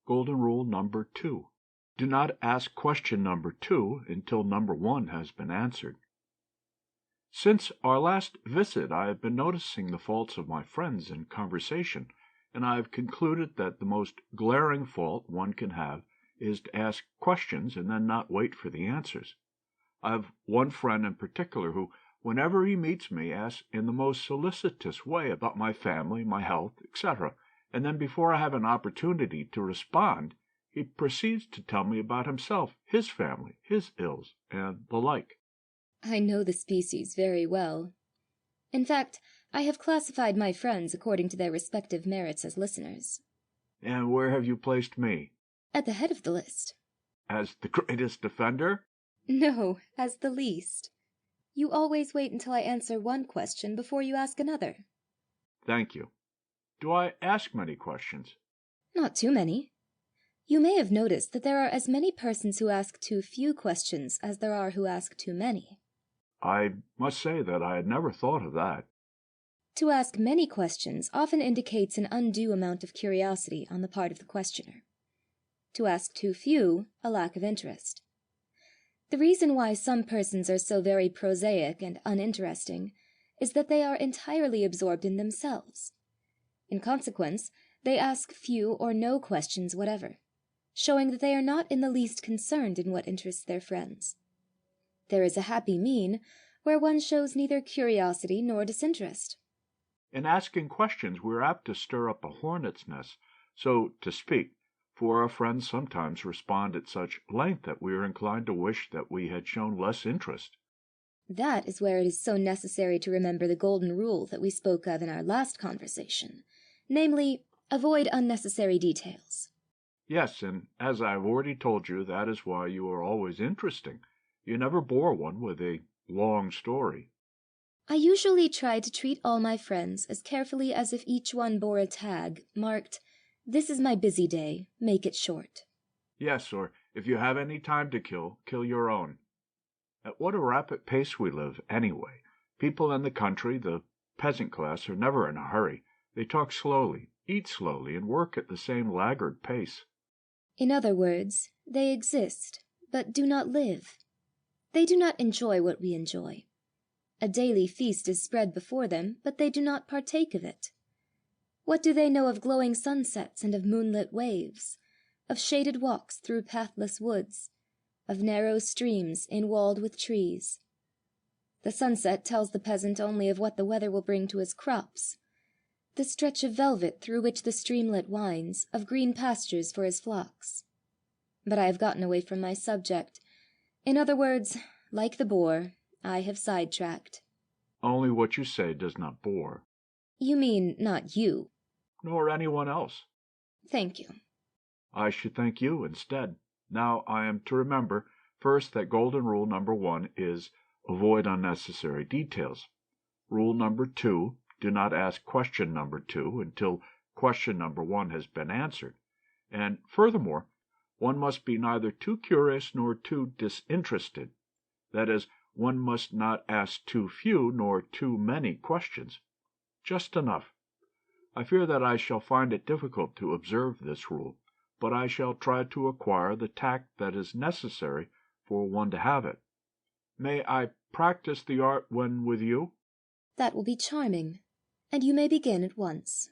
Golden Rule number 2. Do not ask question number 2 until number 1 has been answered. Since our last visit, I have been noticing the faults of my friends in conversation, and I have concluded that the most glaring fault one can have is to ask questions and then not wait for the answers. I have one friend in particular who, whenever he meets me, asks in the most solicitous way about my family, my health, etc., and then before I have an opportunity to respond, he proceeds to tell me about himself, his family, his ills, and the like. I know the species very well. In fact, I have classified my friends according to their respective merits as listeners. And where have you placed me? At the head of the list. As the greatest offender? No, as the least. You always wait until I answer one question before you ask another. Thank you. Do I ask many questions? Not too many. You may have noticed that there are as many persons who ask too few questions as there are who ask too many. I must say that I had never thought of that. To ask many questions often indicates an undue amount of curiosity on the part of the questioner. To ask too few, a lack of interest. The reason why some persons are so very prosaic and uninteresting is that they are entirely absorbed in themselves. In consequence, they ask few or no questions whatever, showing that they are not in the least concerned in what interests their friends. There is a happy mean where one shows neither curiosity nor disinterest. In asking questions, we are apt to stir up a hornet's nest, so to speak, for our friends sometimes respond at such length that we are inclined to wish that we had shown less interest. That is where it is so necessary to remember the golden rule that we spoke of in our last conversation, namely, avoid unnecessary details. Yes, and as I have already told you, that is why you are always interesting. You never bore one with a long story. I usually try to treat all my friends as carefully as if each one bore a tag marked, "This is my busy day, make it short." Yes, or if you have any time to kill, kill your own. At what a rapid pace we live, anyway. People in the country, the peasant class, are never in a hurry. They talk slowly, eat slowly, and work at the same laggard pace. In other words, they exist, but do not live. They do not enjoy what we enjoy. A daily feast is spread before them, but they do not partake of it. What do they know of glowing sunsets and of moonlit waves, of shaded walks through pathless woods, of narrow streams inwalled with trees? The sunset tells the peasant only of what the weather will bring to his crops, the stretch of velvet through which the streamlet winds, of green pastures for his flocks. But I have gotten away from my subject. In other words, like the boar, I have sidetracked. Only what you say does not bore. You mean not you? Nor anyone else. Thank you. I should thank you instead. Now I am to remember, first, that golden rule number 1 is avoid unnecessary details. Rule number 2, do not ask question number 2 until question number 1 has been answered. And furthermore, one must be neither too curious nor too disinterested. That is, one must not ask too few nor too many questions. Just enough. I fear that I shall find it difficult to observe this rule, but I shall try to acquire the tact that is necessary for one to have it. May I practice the art when with you? That will be charming, and you may begin at once.